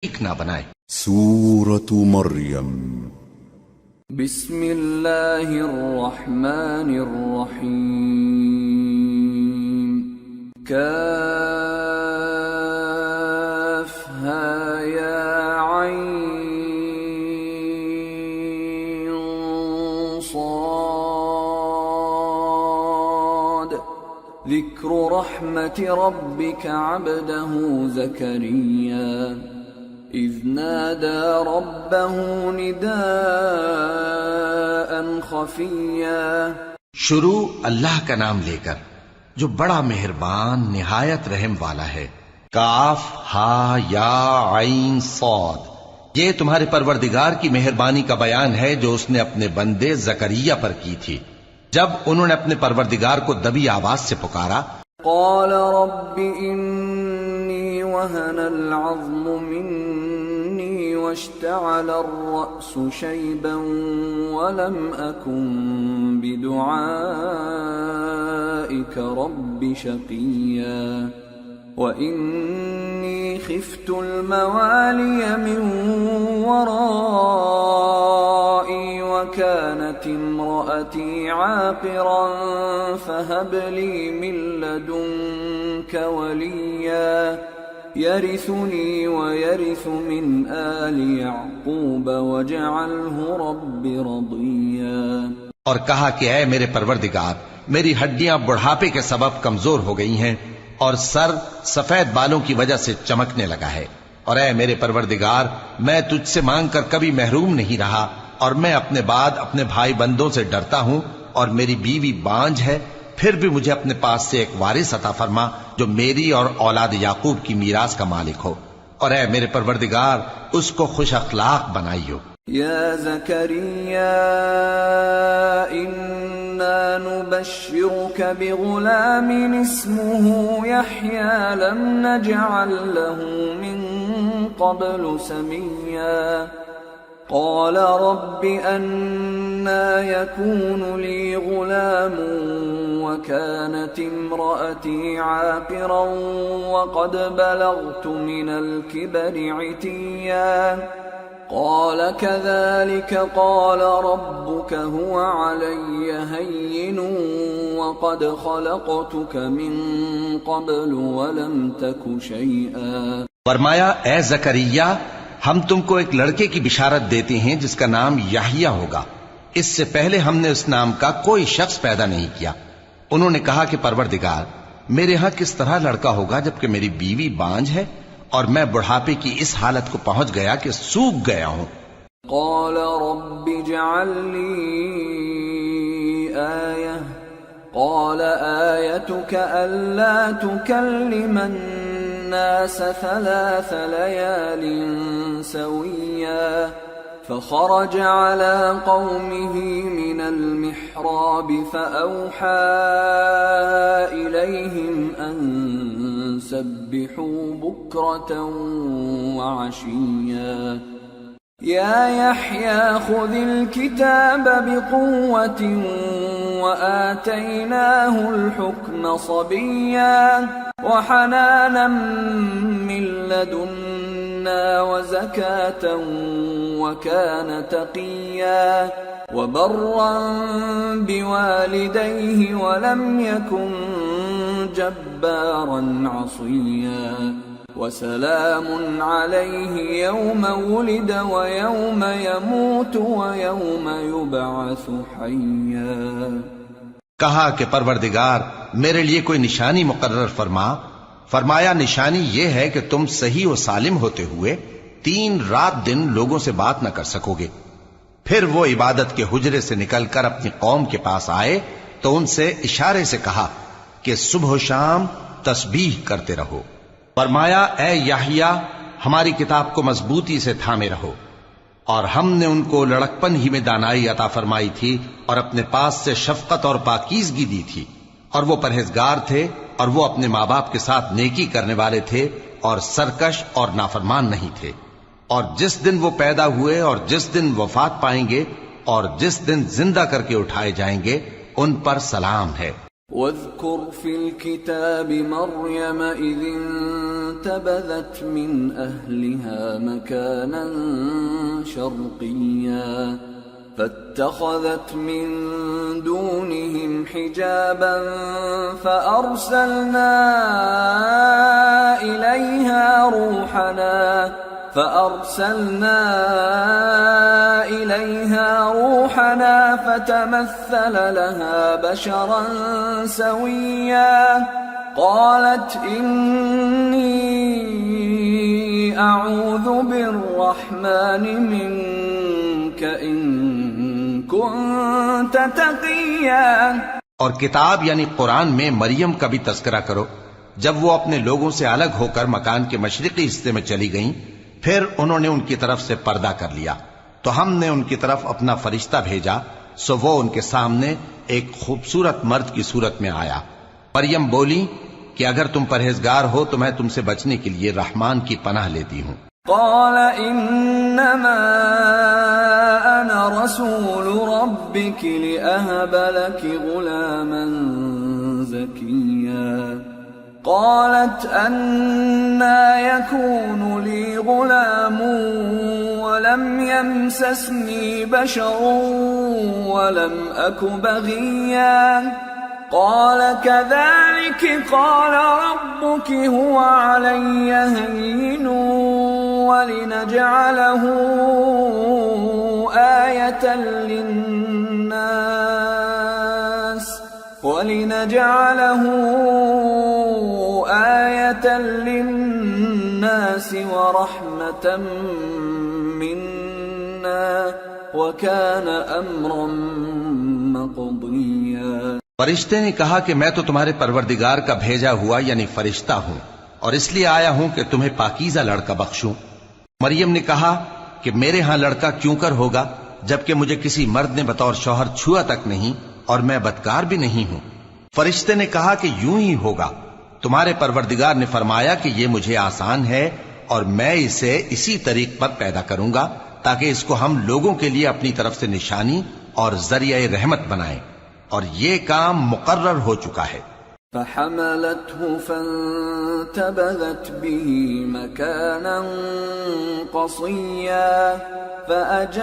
ایک نہ بنائے۔ سورة مریم بسم اللہ الرحمن الرحیم کافہا یا عین صاد ذکر رحمت ربک عبدہ زکریا اذ نادى ربه نداء خفيا۔ شروع اللہ کا نام لے کر جو بڑا مہربان نہایت رحم والا ہے۔ کاف ہا یا عین صاد، یہ تمہارے پروردگار کی مہربانی کا بیان ہے جو اس نے اپنے بندے زکریا پر کی تھی جب انہوں نے اپنے پروردگار کو دبی آواز سے پکارا۔ قال رب انی وهن العظم مني واشتعل الرأس شيبا ولم أكن بدعائك رب شقيا وإني خفت الموالي من ورائي وكانت امرأتي عاقرا فهب لي من لدنك وليا يرثني ويرث من آل يعقوب واجعله رب رضيا۔ اور کہا کہ اے میرے پروردگار، میری ہڈیاں بڑھاپے کے سبب کمزور ہو گئی ہیں اور سر سفید بالوں کی وجہ سے چمکنے لگا ہے، اور اے میرے پروردگار، میں تجھ سے مانگ کر کبھی محروم نہیں رہا، اور میں اپنے بعد اپنے بھائی بندوں سے ڈرتا ہوں، اور میری بیوی بانجھ ہے، پھر بھی مجھے اپنے پاس سے ایک وارث عطا فرما جو میری اور اولاد یعقوب کی میراث کا مالک ہو، اور اے میرے پروردگار اس کو خوش اخلاق بنائیو۔ یا زکریا انا نبشرک بغلام اسمه يحيى لم نجعل له من قبل سميا قال رب أنا يكون لي غلام وكانت امرأتي عاقرا وقد بلغت من الكبر عتيا قال كذلك قال ربك هو علي هين وقد خلقتك من قبل ولم تك شيئا۔ فرمایا اے زکریا، ہم تم کو ایک لڑکے کی بشارت دیتے ہیں جس کا نام یحییٰ ہوگا، اس سے پہلے ہم نے اس نام کا کوئی شخص پیدا نہیں کیا۔ انہوں نے کہا کہ پروردگار، میرے ہاں کس طرح لڑکا ہوگا جبکہ میری بیوی بانجھ ہے اور میں بڑھاپے کی اس حالت کو پہنچ گیا کہ سوکھ گیا ہوں۔ قال رب اجعل لي آية قال آيتك ألا تكلم الناس 3 ليال سويا فخرج على قومه من المحراب فأوحى إليهم أن سبحوا بكرة وعشيا يا يحيى خذ الكتاب بقوة وآتيناه الحكم صبيا وحنانا من لدنا وزكاة وكان تقيا وبرا بوالديه ولم يكن جبارا عصيا وسلام عليه يوم ولد ويوم يموت ويوم يبعث حيا۔ کہا کہ پروردگار میرے لیے کوئی نشانی مقرر فرما۔ فرمایا نشانی یہ ہے کہ تم صحیح و سالم ہوتے ہوئے 3 رات دن لوگوں سے بات نہ کر سکو گے۔ پھر وہ عبادت کے حجرے سے نکل کر اپنی قوم کے پاس آئے تو ان سے اشارے سے کہا کہ صبح و شام تسبیح کرتے رہو۔ فرمایا اے یحییٰ، ہماری کتاب کو مضبوطی سے تھامے رہو، اور ہم نے ان کو لڑکپن ہی میں دانائی عطا فرمائی تھی اور اپنے پاس سے شفقت اور پاکیزگی دی تھی، اور وہ پرہیزگار تھے اور وہ اپنے ماں باپ کے ساتھ نیکی کرنے والے تھے اور سرکش اور نافرمان نہیں تھے۔ اور جس دن وہ پیدا ہوئے اور جس دن وفات پائیں گے اور جس دن زندہ کر کے اٹھائے جائیں گے ان پر سلام ہے۔ واذكر في الكتاب مريم إذ انتبذت من أهلها مكانا شرقيا فاتخذت من دونهم حجابا فأرسلنا إليها روحنا فتمثل لها بشرا سويا قالت إني أعوذ بالرحمن منك إن كنت تقيا۔ اور کتاب یعنی قرآن میں مریم کا بھی تذکرہ کرو جب وہ اپنے لوگوں سے الگ ہو کر مکان کے مشرقی حصے میں چلی گئیں، پھر انہوں نے ان کی طرف سے پردہ کر لیا تو ہم نے ان کی طرف اپنا فرشتہ بھیجا، سو وہ ان کے سامنے ایک خوبصورت مرد کی صورت میں آیا۔ مریم بولی کہ اگر تم پرہیزگار ہو تو میں تم سے بچنے کے لیے رحمان کی پناہ لیتی ہوں۔ قال انما انا رسول ربك لأهب لك غلاما زكيا قالت أنى يكون لي غلام ولم يمسسني بشر ولم أك بغيا قال كذلك قال ربك هو علي هين ولنجعله آية للناس ورحمة منا وكان أمرا مقضيا۔ فرشتے نے کہا کہ میں تو تمہارے پروردگار کا بھیجا ہوا یعنی فرشتہ ہوں، اور اس لیے آیا ہوں کہ تمہیں پاکیزہ لڑکا بخشوں۔ مریم نے کہا کہ میرے ہاں لڑکا کیوں کر ہوگا جبکہ مجھے کسی مرد نے بطور شوہر چھوا تک نہیں اور میں بدکار بھی نہیں ہوں۔ فرشتے نے کہا کہ یوں ہی ہوگا، تمہارے پروردگار نے فرمایا کہ یہ مجھے آسان ہے اور میں اسے اسی طریق پر پیدا کروں گا تاکہ اس کو ہم لوگوں کے لیے اپنی طرف سے نشانی اور ذریعہ رحمت بنائیں، اور یہ کام مقرر ہو چکا ہے۔ فحملته فانتبذت به مكانا قصيا فأجاءها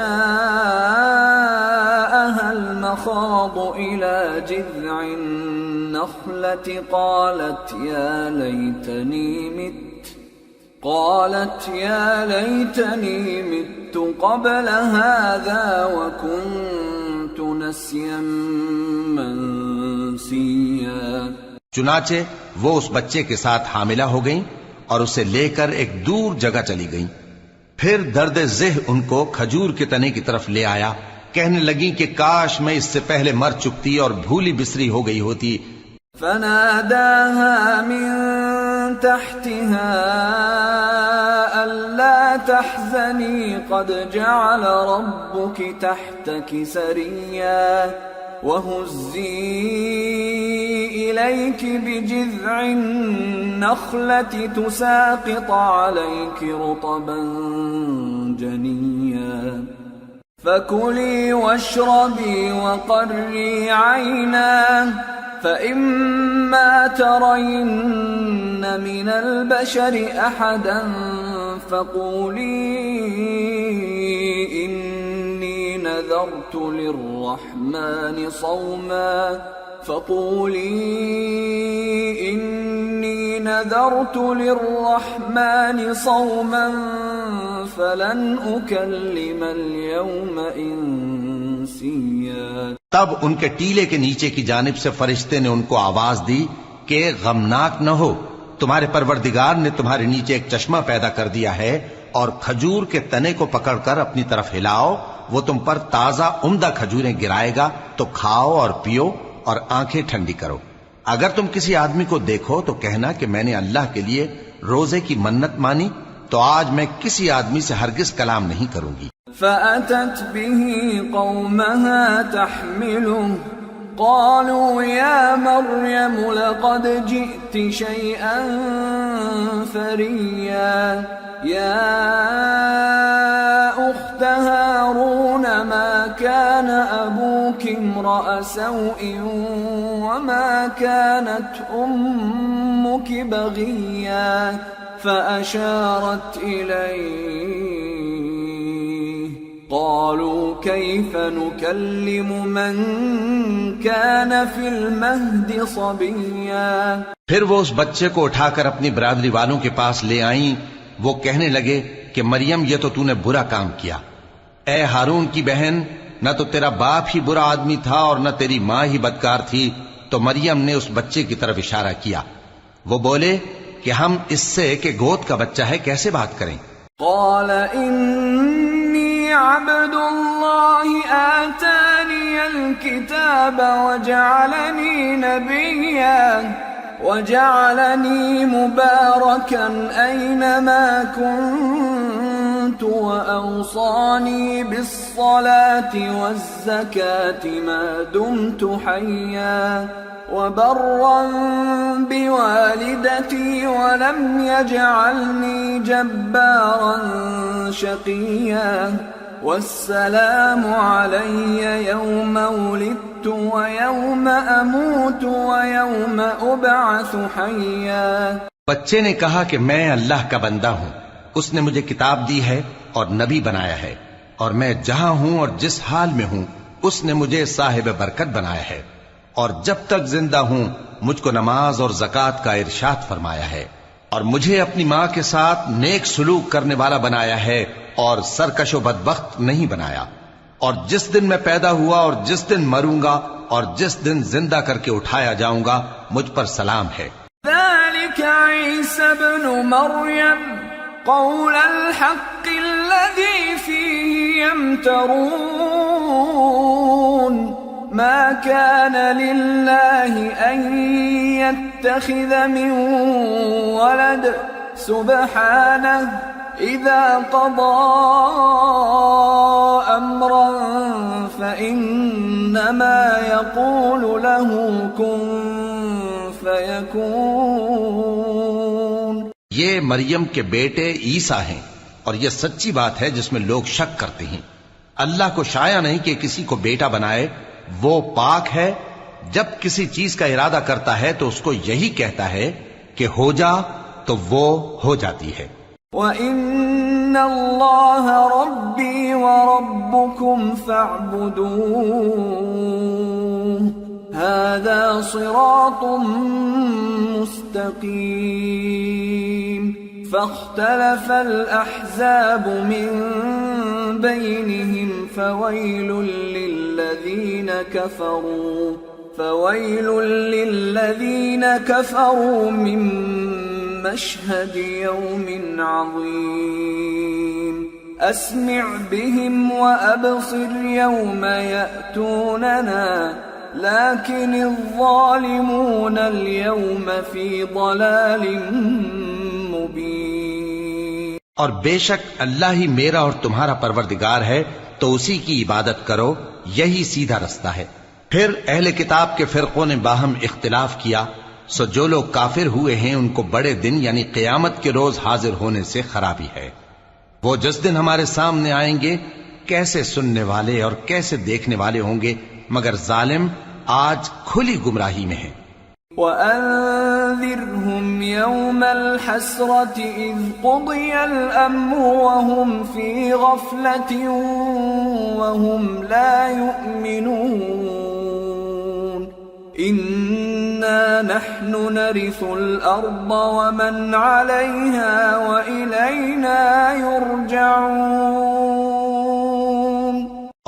المخاض إلى جذع النخلة قالت يا ليتني مت قبل هذا وكنت نسيا منسيا۔ چنانچہ وہ اس بچے کے ساتھ حاملہ ہو گئیں اور اسے لے کر ایک دور جگہ چلی گئیں۔ پھر درد ذہ ان کو کھجور کے تنے کی طرف لے آیا، کہنے لگیں کہ کاش میں اس سے پہلے مر چکتی اور بھولی بسری ہو گئی ہوتی۔ فناداها من تحتها ألا تحزني قد جعل ربك تحتك سريا وهزي إليك بجذع النخلة تساقط عليك رطبا جنيا فكلي واشربي وقري عينا فإما ترين من البشر أحدا فقولي إني نذرت للرحمن صوما فلن أكلم اليوم إنسيا۔ تب ان کے ٹیلے کے نیچے کی جانب سے فرشتے نے ان کو آواز دی کہ غمناک نہ ہو، تمہارے پروردگار نے تمہارے نیچے ایک چشمہ پیدا کر دیا ہے، اور کھجور کے تنے کو پکڑ کر اپنی طرف ہلاؤ، وہ تم پر تازہ عمدہ کھجوریں گرائے گا، تو کھاؤ اور پیو اور آنکھیں ٹھنڈی کرو۔ اگر تم کسی آدمی کو دیکھو تو کہنا کہ میں نے اللہ کے لیے روزے کی منت مانی، تو آج میں کسی آدمی سے ہرگز کلام نہیں کروں گی۔ فأتت به قومها تحمله قالوا يا مريم لقد جئت شيئا فريا يا أخت هارون ما كان أبوك امرأ سوء وما كانت أمك بغيا فأشارت إليه قالوا كيف نكلم من كان في المهد صبيا. پھر وہ اس بچے کو اٹھا کر اپنی برادری والوں کے پاس لے آئیں. وہ کہنے لگے کہ مریم یہ تو نے برا کام کیا. اے ہارون کی بہن، نہ تو تیرا باپ ہی برا آدمی تھا اور نہ تیری ماں ہی بدکار تھی. تو مریم نے اس بچے کی طرف اشارہ کیا. وہ بولے کہ ہم اس سے کہ گود کا بچہ ہے کیسے بات کریں؟ قال انی عبد اللہ آتانی الکتاب وجعلنی نبیا وجعلنی مبارکا اینما كنت وأوصانی بالصلاة والزکاة ما دمت حیا وبرا بوالدتي ولم يجعلني جبارا شقيا والسلام علي يوم ولدت ويوم أموت ويوم أبعث حيا. بچے نے کہا کہ میں اللہ کا بندہ ہوں. اس نے مجھے کتاب دی ہے اور نبی بنایا ہے، اور میں جہاں ہوں اور جس حال میں ہوں اس نے مجھے صاحب برکت بنایا ہے، اور جب تک زندہ ہوں مجھ کو نماز اور زکوٰۃ کا ارشاد فرمایا ہے، اور مجھے اپنی ماں کے ساتھ نیک سلوک کرنے والا بنایا ہے اور سرکش و بدبخت نہیں بنایا. اور جس دن میں پیدا ہوا اور جس دن مروں گا اور جس دن زندہ کر کے اٹھایا جاؤں گا مجھ پر سلام ہے. ذلك عيسى ابن مريم قول الحق الذي فيه يمترون ما كان لله أن يتخذ من ولد سبحانه إذا قضى أمرا فإنما يقول له كن فيكون. یہ مریم کے بیٹے عیسیٰ ہیں اور یہ سچی بات ہے جس میں لوگ شک کرتے ہیں. اللہ کو شایع نہیں کہ کسی کو بیٹا بنائے. وہ پاک ہے، جب کسی چیز کا ارادہ کرتا ہے تو اس کو یہی کہتا ہے کہ ہو جا تو وہ ہو جاتی ہے. وَإِنَّ اللَّهَ رَبِّي وَرَبُّكُمْ فَاعْبُدُوهُ هَذَا صِرَاطٌ مُسْتَقِيمٌ. فاختلف الأحزاب من بينهم فويل للذين كفروا من مشهد يوم عظيم. أسمع بهم وأبصر يوم يأتوننا لكن الظالمون اليوم في ضلال مبين. اور بے شک اللہ ہی میرا اور تمہارا پروردگار ہے، تو اسی کی عبادت کرو، یہی سیدھا رستہ ہے. پھر اہل کتاب کے فرقوں نے باہم اختلاف کیا، سو جو لوگ کافر ہوئے ہیں ان کو بڑے دن یعنی قیامت کے روز حاضر ہونے سے خرابی ہے. وہ جس دن ہمارے سامنے آئیں گے کیسے سننے والے اور کیسے دیکھنے والے ہوں گے، مگر ظالم آج کھلی گمراہی میں ہیں. وَأَنذِرْهُمْ يَوْمَ الْحَسْرَةِ إِذْ قُضِيَ الْأَمْرُ وَهُمْ فِي غَفْلَةٍ وَهُمْ لَا يُؤْمِنُونَ. إِنَّا نَحْنُ نَرِثُ الْأَرْضَ وَمَنْ عَلَيْهَا وَإِلَيْنَا يُرْجَعُونَ.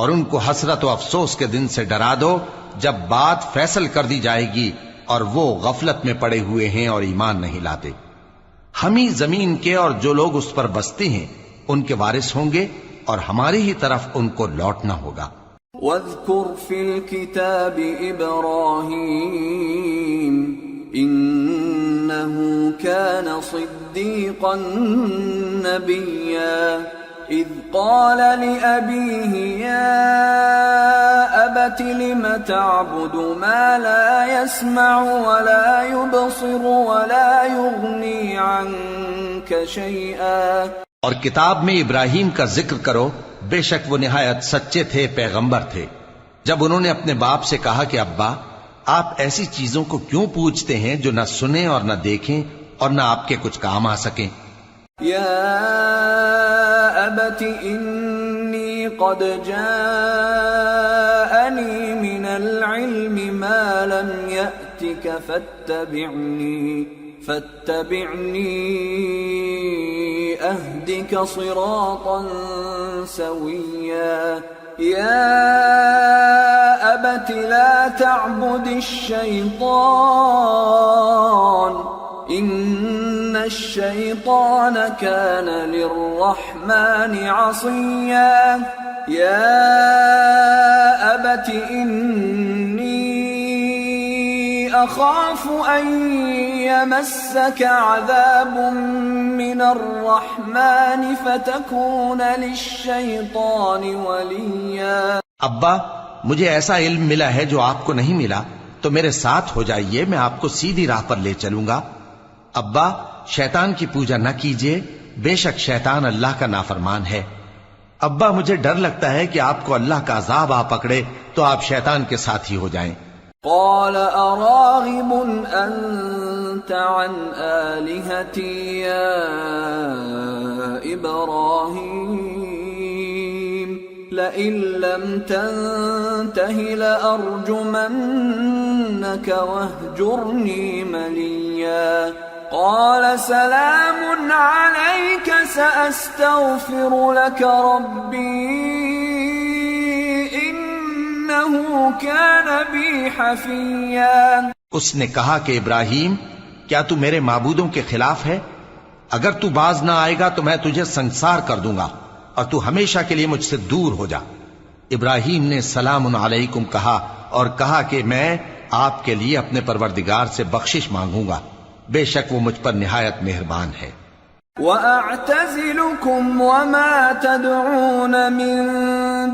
اور ان کو حسرت و افسوس کے دن سے ڈرا دو جب بات فیصل کر دی جائے گی اور وہ غفلت میں پڑے ہوئے ہیں اور ایمان نہیں لاتے. ہم ہی زمین کے اور جو لوگ اس پر بستے ہیں ان کے وارث ہوں گے اور ہماری ہی طرف ان کو لوٹنا ہوگا. وَاذْكُرْ فِي الْكِتَابِ إِبْرَاهِيمَ إِنَّهُ كَانَ صِدِّيقًا نَبِيًّا إِذْ قَالَ لِأَبِيهِ يَا أَبَتِ لِمَ تَعْبُدُ مَا لَا يَسْمَعُ وَلَا يُبْصِرُ وَلَا يُغْنِي عَنْكَ شَيْئًا. اور کتاب میں ابراہیم کا ذکر کرو، بے شک وہ نہایت سچے تھے، پیغمبر تھے. جب انہوں نے اپنے باپ سے کہا کہ ابا، آپ ایسی چیزوں کو کیوں پوچھتے ہیں جو نہ سنیں اور نہ دیکھیں اور نہ آپ کے کچھ کام آ سکیں؟ یا ابت انی قد جاءنی من العلم ما لم یأتک فاتبعنی اہدک صراطا سویا یا ابت لا تعبد الشیطان ان الشیطان کان للرحمن عصیا یا ابت انی اخاف ان یمسک عذاب من الرحمن فتکون للشیطان ولیا ابا، مجھے ایسا علم ملا ہے جو آپ کو نہیں ملا، تو میرے ساتھ ہو جائیے، میں آپ کو سیدھی راہ پر لے چلوں گا۔ ابا، شیطان کی پوجا نہ کیجیے، بے شک شیطان اللہ کا نافرمان ہے۔ ابا، مجھے ڈر لگتا ہے کہ آپ کو اللہ کا عذاب آ پکڑے تو آپ شیطان کے ساتھی ہو جائیں۔ قال اراغب انت عن آلهتي يا ابراهيم لئن لم تنته لأرجمنك واهجرني مليا قال سلام عليك سأستغفر لك ربي إنه كان بي حفيا۔ اس نے کہا کہ ابراہیم، کیا تو میرے معبودوں کے خلاف ہے؟ اگر تو باز نہ آئے گا تو میں تجھے سنسار کر دوں گا اور تو ہمیشہ کے لیے مجھ سے دور ہو جا۔ ابراہیم نے سلام علیکم کہا اور کہا کہ میں آپ کے لیے اپنے پروردگار سے بخشش مانگوں گا، بے شک وہ مجھ پر نہایت مہربان ہے۔ وَأَعْتَزِلُكُمْ وَمَا تَدْعُونَ مِن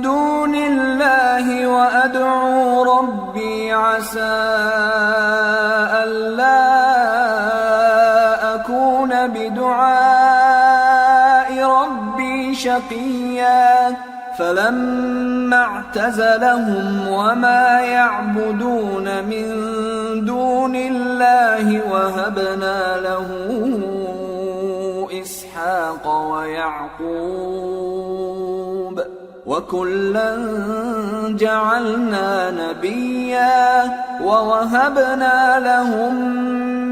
دُونِ اللَّهِ وَأَدْعُو رَبِّي عَسَىٰ أَلَّا أَكُونَ بِدُعَاءِ رَبِّي شَقِيًّا فَلَمَّا اعْتَزَلَهُمْ وَمَا يَعْبُدُونَ مِن دُونِ اللَّهِ وَهَبْنَا لَهُ اسحاق ويعقوب وكلا جعلنا نبيا ووهبنا لهم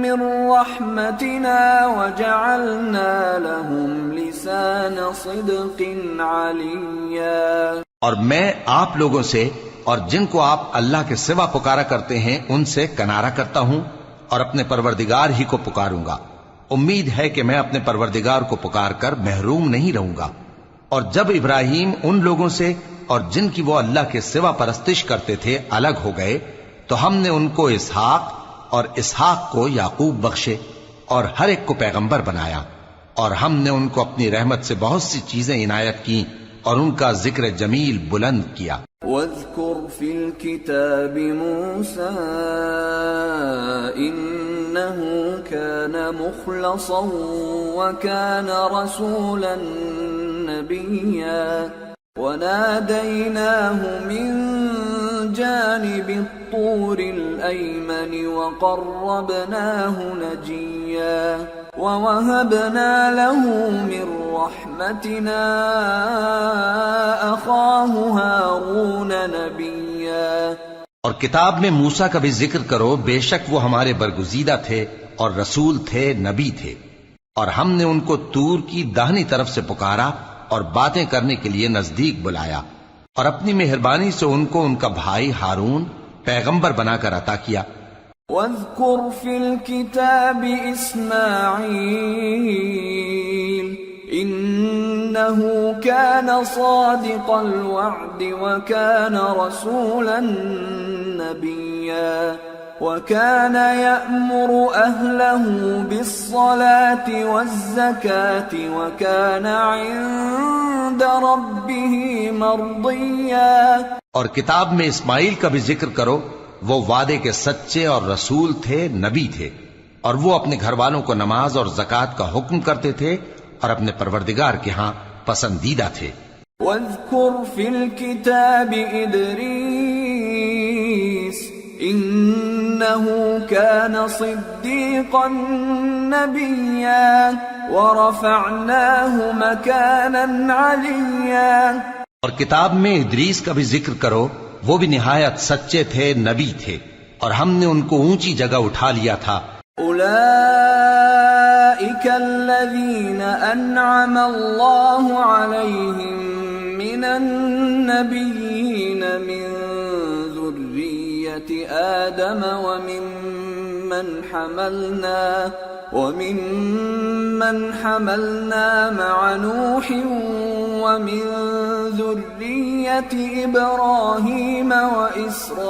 من رحمتنا وجعلنا لهم لسان صدق عليا۔ اور میں آپ لوگوں سے اور جن کو آپ اللہ کے سوا پکارا کرتے ہیں ان سے کنارہ کرتا ہوں اور اپنے پروردگار ہی کو پکاروں گا۔ امید ہے کہ میں اپنے پروردگار کو پکار کر محروم نہیں رہوں گا۔ اور جب ابراہیم ان لوگوں سے اور جن کی وہ اللہ کے سوا پرستش کرتے تھے الگ ہو گئے تو ہم نے ان کو اسحاق اور اسحاق کو یعقوب بخشے اور ہر ایک کو پیغمبر بنایا، اور ہم نے ان کو اپنی رحمت سے بہت سی چیزیں عنایت کی اور ان کا ذکر جمیل بلند کیا۔ وَاذْكُرْ فِي الْكِتَابِ مُوسَىٰ إِنَّهُ كَانَ مُخْلَصًا وَكَانَ رَسُولًا نَبِيًّا وَنَادَيْنَاهُ مِن جَانِبِ الطُّورِ الْأَيْمَنِ وَقَرَّبْنَاهُ نَجِيًّا وَوَهَبْنَا لَهُ مِن رَحْمَتِنَا أَخَاهُ هَارُونَ نَبِيًّا۔ اور کتاب میں موسیٰ کا بھی ذکر کرو، بے شک وہ ہمارے برگزیدہ تھے اور رسول تھے، نبی تھے، اور ہم نے ان کو طور کی داہنی طرف سے پکارا اور باتیں کرنے کے لیے نزدیک بلایا، اور اپنی مہربانی سے ان کو ان کا بھائی ہارون پیغمبر بنا کر عطا کیا۔ وَاذْكُرْ فِي الْكِتَابِ إِسْمَاعِيلَ إِنَّهُ كَانَ صَادِقَ الْوَعْدِ وَكَانَ رَسُولًا نَبِيًّا وَكَانَ يَأْمُرُ أَهْلَهُ بِالصَّلَاةِ وَالزَّكَاةِ وَكَانَ عِندَ رَبِّهِ مَرْضِيًّا۔ اور کتاب میں اسماعیل کا بھی ذکر کرو، وہ وعدے کے سچے اور رسول تھے، نبی تھے، اور وہ اپنے گھر والوں کو نماز اور زکوٰۃ کا حکم کرتے تھے اور اپنے پروردگار کے ہاں پسندیدہ تھے۔ وَاذْكُرْ فِي الْكِتَابِ إِدْرِيسَ إنه كان صديقا نبيا ورفعناه مكانا عليا۔ اور کتاب میں ادریس کا بھی ذکر کرو، وہ بھی نہایت سچے تھے، نبی تھے، اور ہم نے ان کو اونچی جگہ اٹھا لیا تھا۔ أولئك الذين أنعم الله عليهم من النبيين من ذرية آدم ومن حملنا مع نوح ومن ذرية إبراهيم وإسرائيل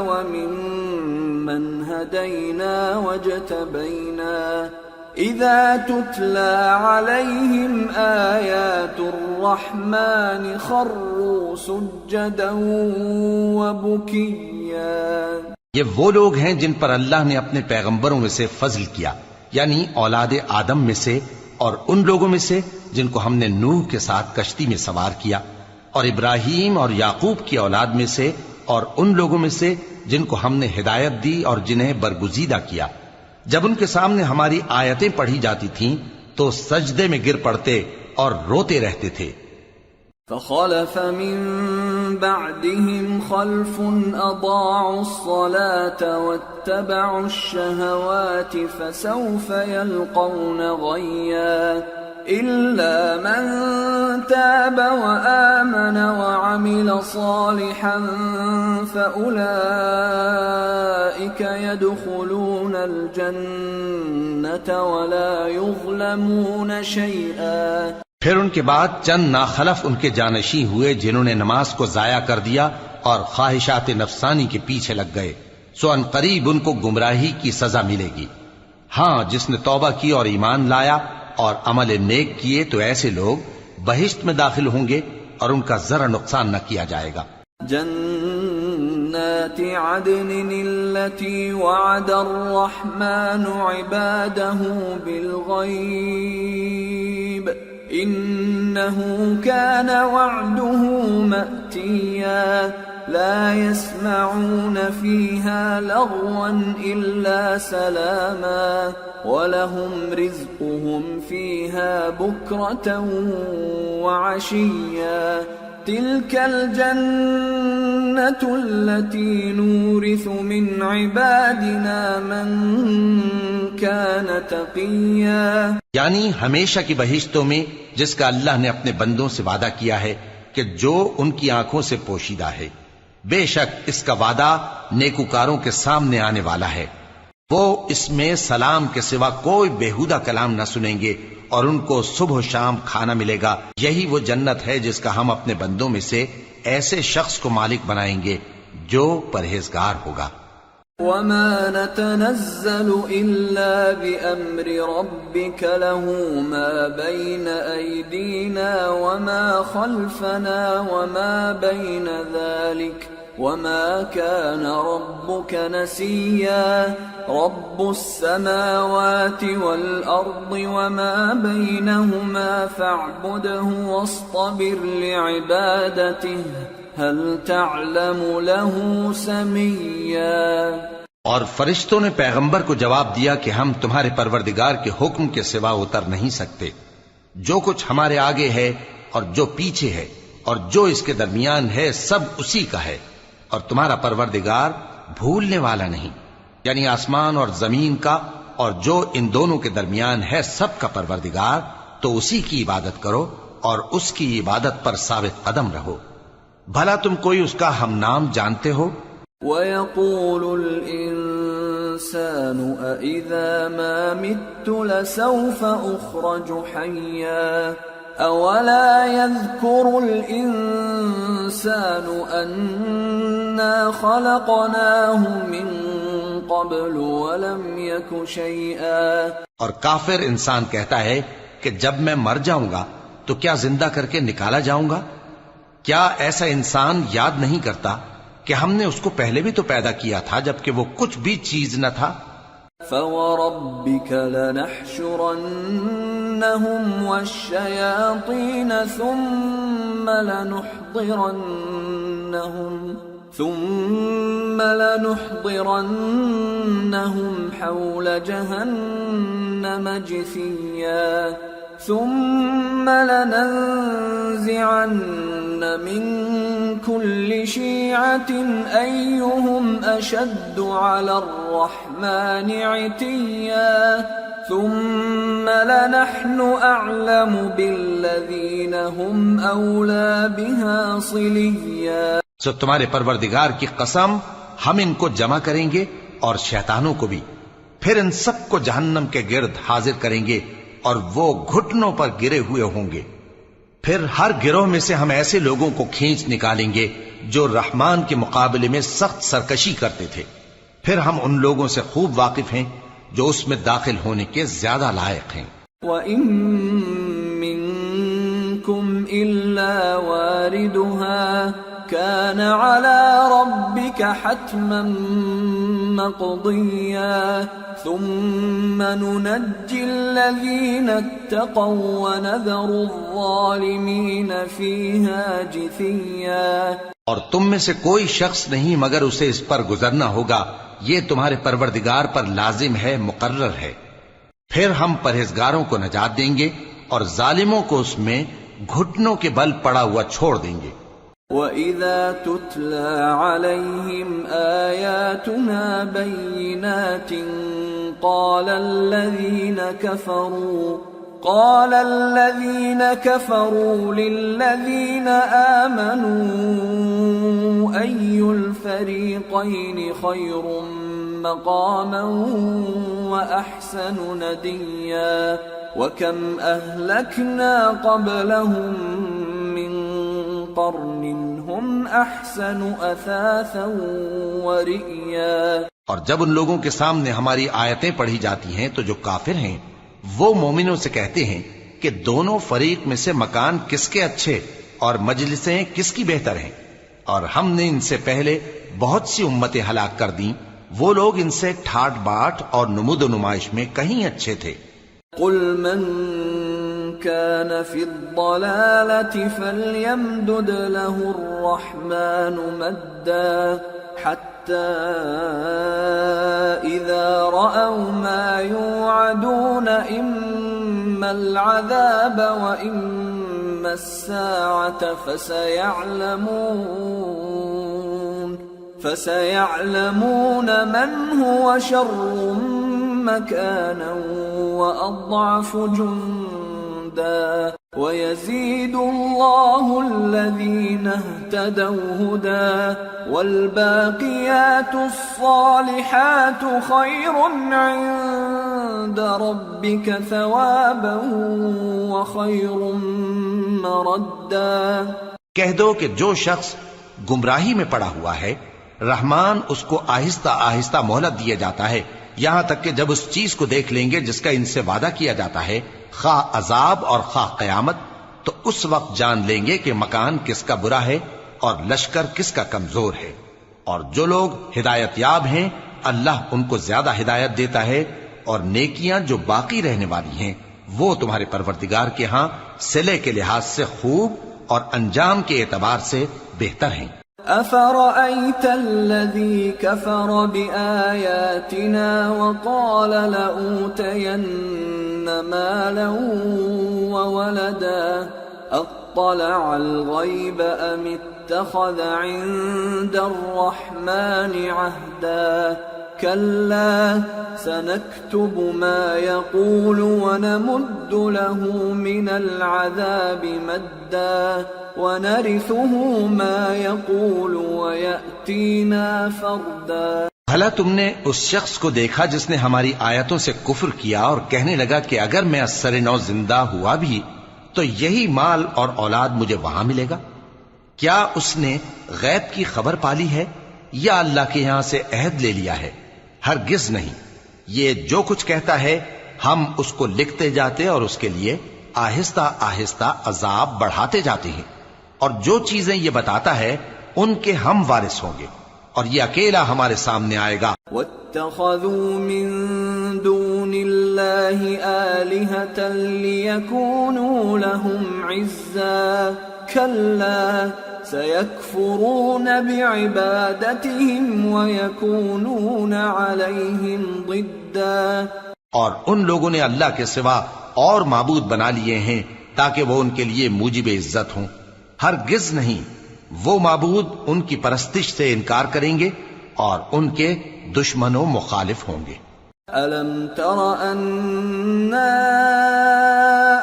وممن هدينا واجتبينا إذا تتلى عليهم آيات الرحمن خروا سجدا وبكيا۔ یہ وہ لوگ ہیں جن پر اللہ نے اپنے پیغمبروں میں سے فضل کیا، یعنی اولاد آدم میں سے، اور ان لوگوں میں سے جن کو ہم نے نوح کے ساتھ کشتی میں سوار کیا، اور ابراہیم اور یعقوب کی اولاد میں سے، اور ان لوگوں میں سے جن کو ہم نے ہدایت دی اور جنہیں برگزیدہ کیا۔ جب ان کے سامنے ہماری آیتیں پڑھی جاتی تھیں تو سجدے میں گر پڑتے اور روتے رہتے تھے۔ فخلف من بعدهم خلف أضاعوا الصلاة واتبعوا الشهوات فسوف يلقون غيا إلا من تاب وآمن وعمل صالحا فأولئك يدخلون الجنة ولا يظلمون شيئا۔ پھر ان کے بعد چند ناخلف ان کے جانشین ہوئے جنہوں نے نماز کو ضائع کر دیا اور خواہشات نفسانی کے پیچھے لگ گئے، سو ان قریب ان کو گمراہی کی سزا ملے گی۔ ہاں، جس نے توبہ کی اور ایمان لایا اور عمل نیک کیے تو ایسے لوگ بہشت میں داخل ہوں گے اور ان کا ذرا نقصان نہ کیا جائے گا۔ جنات عدن التي وعد الرحمن عباده بالغيب إنه كان وعده مأتيا لا يسمعون فيها لغوا إلا سلاما ولهم رزقهم فيها بكرة وعشيا تلك الجنة التي نورث من عبادنا من كان تقيا، یعنی ہمیشہ کی بہشتوں میں جس کا اللہ نے اپنے بندوں سے وعدہ کیا ہے کہ جو ان کی آنکھوں سے پوشیدہ ہے، بے شک اس کا وعدہ نیکوکاروں کے سامنے آنے والا ہے، وہ اس میں سلام کے سوا کوئی بیہودہ کلام نہ سنیں گے اور ان کو صبح و شام کھانا ملے گا۔ یہی وہ جنت ہے جس کا ہم اپنے بندوں میں سے ایسے شخص کو مالک بنائیں گے جو پرہیزگار ہوگا۔ وما نتنزل إلا بأمر ربك له ما بين أيدينا وما خلفنا وما بين ذلك وما كان ربك نسيا رب السماوات والأرض وما بينهما فاعبده واصطبر لعبادته هل تعلم له سميا۔ اور فرشتوں نے پیغمبر کو جواب دیا کہ ہم تمہارے پروردگار کے حکم کے سوا اتر نہیں سکتے، جو کچھ ہمارے آگے ہے اور جو پیچھے ہے اور جو اس کے درمیان ہے سب اسی کا ہے، اور تمہارا پروردگار بھولنے والا نہیں، یعنی آسمان اور زمین کا اور جو ان دونوں کے درمیان ہے سب کا پروردگار، تو اسی کی عبادت کرو اور اس کی عبادت پر ثابت قدم رہو۔ بھلا تم کوئی اس کا ہم نام جانتے ہو؟ وَيَقُولُ الْإِنسَانُ أَإِذَا مَا مِتُّ لَسَوْفَ أُخْرَجُ حَيًّا أَوَلَا يَذْكُرُ الْإِنسَانُ أَنَّا خَلَقْنَاهُ مِن قَبْلُ وَلَمْ يَكُ شَيْئًا۔ اور کافر انسان کہتا ہے کہ جب میں مر جاؤں گا تو کیا زندہ کر کے نکالا جاؤں گا؟ کیا ایسا انسان یاد نہیں کرتا کہ ہم نے اس کو پہلے بھی تو پیدا کیا تھا جبکہ وہ کچھ بھی چیز نہ تھا؟ فَوَرَبِّكَ لَنَحْشُرَنَّهُمْ وَالشَّيَاطِينَ ثُمَّ لَنُحْضِرَنَّهُمْ ثم لنحضرنهم حول جهنم جثيا ثم لننزعن من كل شيعة أيهم أشد على الرحمن عتيا ثم لنحن أعلم بالذين هم أولى بها صليا سو تمہارے پروردگار کی قسم ہم ان کو جمع کریں گے اور شیطانوں کو بھی، پھر ان سب کو جہنم کے گرد حاضر کریں گے اور وہ گھٹنوں پر گرے ہوئے ہوں گے۔ پھر ہر گروہ میں سے ہم ایسے لوگوں کو کھینچ نکالیں گے جو رحمان کے مقابلے میں سخت سرکشی کرتے تھے، پھر ہم ان لوگوں سے خوب واقف ہیں جو اس میں داخل ہونے کے زیادہ لائق ہیں۔ وَإِن مِّنكُمْ إِلَّا وَارِدُهَا كَانَ عَلَى رَبِّكَ حَتْمًا مَّقْضِيًّا ثُمَّ نُنَجِّي الَّذِينَ اتَّقَوْا وَنَذَرُ الظَّالِمِينَ فِيهَا جِثِيًّا۔ اور تم میں سے کوئی شخص نہیں مگر اسے اس پر گزرنا ہوگا، یہ تمہارے پروردگار پر لازم ہے، مقرر ہے۔ پھر ہم پرہیزگاروں کو نجات دیں گے اور ظالموں کو اس میں گھٹنوں کے بل پڑا ہوا چھوڑ دیں گے۔ وَإِذَا تُتْلَى عَلَيْهِمْ آيَاتُنَا بَيِّنَاتٍ قَالَ الَّذِينَ كَفَرُوا لِلَّذِينَ آمَنُوا أَيُّ الْفَرِيقَيْنِ خَيْرٌ مَّقَامًا وَأَحْسَنُ نَدِيًّا وَكَمْ أَهْلَكْنَا قَبْلَهُم مِّن قَرْنٍ هُمْ أَحْسَنُ أَثَاثًا وَرِئْيًا۔ اور جب ان لوگوں کے سامنے ہماری آیتیں پڑھی جاتی ہیں تو جو کافر ہیں وہ مومنوں سے کہتے ہیں کہ دونوں فریق میں سے مکان کس کے اچھے اور مجلسیں کس کی بہتر ہیں، اور ہم نے ان سے پہلے بہت سی امتیں ہلاک کر دیں، وہ لوگ ان سے ٹھاٹ باٹ اور نمود و نمائش میں کہیں اچھے تھے۔ قل من كان في الضلالة فليمدد له الرحمن مدا حتى إذا رأوا ما يوعدون إما العذاب وإما الساعة فسيعلمون من هو شر مكانا وأضعف جندا ويزيد الله الذين اهتدوا هدى والباقيات الصالحات خير عند ربك ثوابا وخير مردا۔ کہہ دو کہ جو شخص گمراہی میں پڑا ہوا ہے رحمان اس کو آہستہ آہستہ مہلت دیا جاتا ہے، یہاں تک کہ جب اس چیز کو دیکھ لیں گے جس کا ان سے وعدہ کیا جاتا ہے، خواہ عذاب اور خواہ قیامت، تو اس وقت جان لیں گے کہ مکان کس کا برا ہے اور لشکر کس کا کمزور ہے۔ اور جو لوگ ہدایت یاب ہیں اللہ ان کو زیادہ ہدایت دیتا ہے، اور نیکیاں جو باقی رہنے والی ہیں وہ تمہارے پروردگار کے ہاں صلے کے لحاظ سے خوب اور انجام کے اعتبار سے بہتر ہیں۔ أَفَرَأَيْتَ الَّذِي كَفَرَ بِآيَاتِنَا وَقَالَ لَأُوتَيَنَّ مَالًا وَوَلَدًا أَطَّلَعَ الْغَيْبَ أَمِ اتَّخَذَ عِندَ الرَّحْمَنِ عَهْدًا كَلَّا سَنَكْتُبُ مَا يَقُولُ وَنَمُدُّ لَهُ مِنَ الْعَذَابِ مَدًّا وَنَرِثُهُ مَا يَقُولُ وَيَأْتِينَا فَرْدًا۔ بھلا تم نے اس شخص کو دیکھا جس نے ہماری آیتوں سے کفر کیا اور کہنے لگا کہ اگر میں اثر نو زندہ ہوا بھی تو یہی مال اور اولاد مجھے وہاں ملے گا؟ کیا اس نے غیب کی خبر پالی ہے یا اللہ کے یہاں سے عہد لے لیا ہے؟ ہرگز نہیں، یہ جو کچھ کہتا ہے ہم اس کو لکھتے جاتے اور اس کے لیے آہستہ آہستہ عذاب بڑھاتے جاتے ہیں، اور جو چیزیں یہ بتاتا ہے ان کے ہم وارث ہوں گے، اور یہ اکیلا ہمارے سامنے آئے گا۔ وَاتَّخَذُوا مِن دُونِ اللَّهِ آلِهَةً لِيَكُونُوا لَهُمْ عِزًّا كلا سيكفرون بعبادتهم ويكونون عليهم ضدا. اور ان لوگوں نے اللہ کے سوا اور معبود بنا لیے ہیں تاکہ وہ ان کے لیے موجب عزت ہوں. ہرگز نہیں، وہ معبود ان کی پرستش سے انکار کریں گے اور ان کے دشمن و مخالف ہوں گے. أَلَمْ تَرَ أَنَّا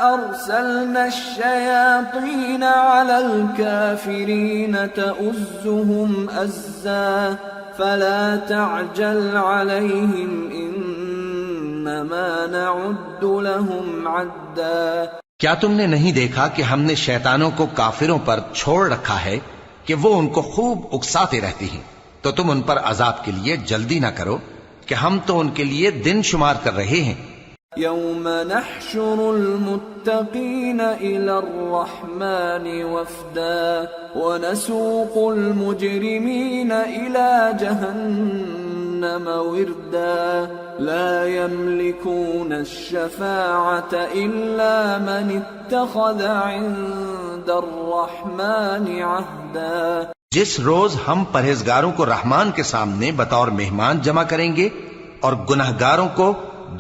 أَرْسَلْنَا الشَّيَاطِينَ عَلَى الْكَافِرِينَ تَؤُزُّهُمْ أَزًّا فَلَا تَعْجَلْ عَلَيْهِمْ إِنَّمَا نَعُدُّ لَهُمْ عَدًّا. کیا تم نے نہیں دیکھا کہ ہم نے شیطانوں کو کافروں پر چھوڑ رکھا ہے کہ وہ ان کو خوب اکساتے رہتی ہیں، تو تم ان پر عذاب کے لیے جلدی نہ کرو کہ ہم تو ان کے لیے دن شمار کر رہے ہیں. يوم نحشر المتقين إلى الرحمن وفدا ونسوق المجرمين إلى جهنم وردا لا يملكون الشفاعة إلا من اتخذ عند الرحمن عهدا. جس روز ہم پرہیزگاروں کو رحمان کے سامنے بطور مہمان جمع کریں گے اور گنہگاروں کو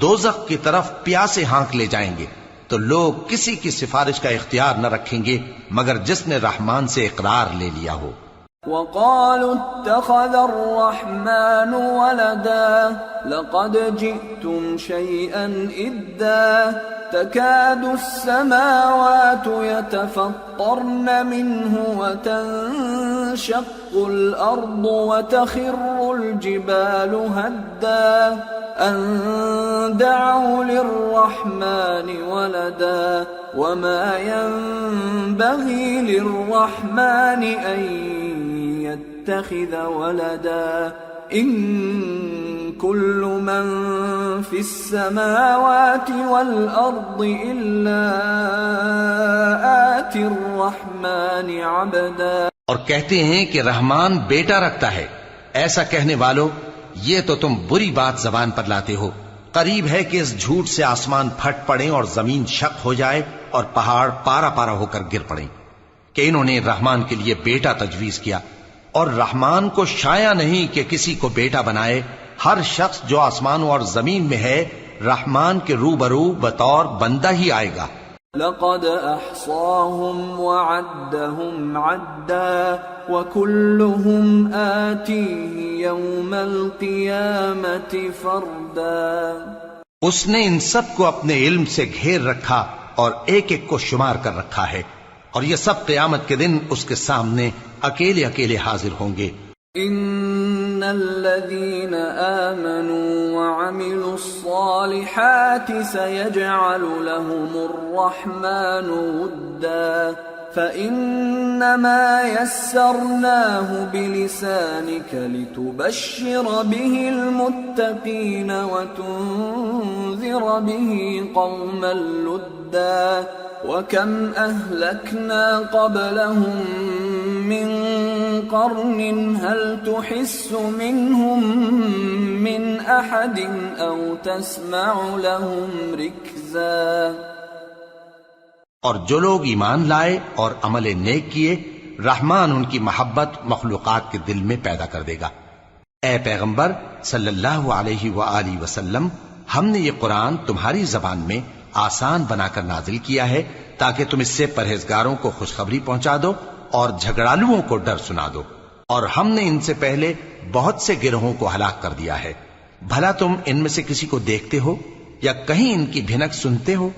دوزخ کی طرف پیاسے ہانک لے جائیں گے، تو لوگ کسی کی سفارش کا اختیار نہ رکھیں گے مگر جس نے رحمان سے اقرار لے لیا ہو. وقالوا اتخذ الرحمن ولدا لقد جئتم شيئا إدا تكاد السماوات يتفطرن منه وتنشق الأرض وتخر الجبال هدا أن دعوا للرحمن ولدا وما ينبغي للرحمن أن يتخذ ولدا إن كل من في السماوات والأرض إلا آتي الرحمن عبدا. اور کہتے ہیں کہ رحمان بیٹا رکھتا ہے. ایسا کہنے والوں، یہ تو تم بری بات زبان پر لاتے ہو. قریب ہے کہ اس جھوٹ سے آسمان پھٹ پڑے اور زمین شق ہو جائے اور پہاڑ پارا پارا ہو کر گر پڑے کہ انہوں نے رحمان کے لیے بیٹا تجویز کیا. اور رحمان کو شایع نہیں کہ کسی کو بیٹا بنائے. ہر شخص جو آسمانوں اور زمین میں ہے رحمان کے روبرو بطور بندہ ہی آئے گا. لقد احصاهم وعدهم عدا وكلهم آتيه يوم القيامة فردا. اس نے ان سب کو اپنے علم سے گھیر رکھا اور ایک ایک کو شمار کر رکھا ہے، اور یہ سب قیامت کے دن اس کے سامنے اکیلے اکیلے حاضر ہوں گے. ان الذين آمنوا وعملوا الصالحات سيجعل لهم الرحمن ودا فإنما يسرناه بلسانك لتبشر به المتقين وتنذر به قوما لدا وكم أهلكنا قبلهم من قرن هل تحس منهم من أحد أو تسمع لهم ركزا. اور جو لوگ ایمان لائے اور عمل نیک کیے، رحمان ان کی محبت مخلوقات کے دل میں پیدا کر دے گا. اے پیغمبر صلی اللہ علیہ وآلہ وسلم، ہم نے یہ قرآن تمہاری زبان میں آسان بنا کر نازل کیا ہے تاکہ تم اس سے پرہیزگاروں کو خوشخبری پہنچا دو اور جھگڑالوؤں کو ڈر سنا دو. اور ہم نے ان سے پہلے بہت سے گروہوں کو ہلاک کر دیا ہے. بھلا تم ان میں سے کسی کو دیکھتے ہو یا کہیں ان کی بھنک سنتے ہو؟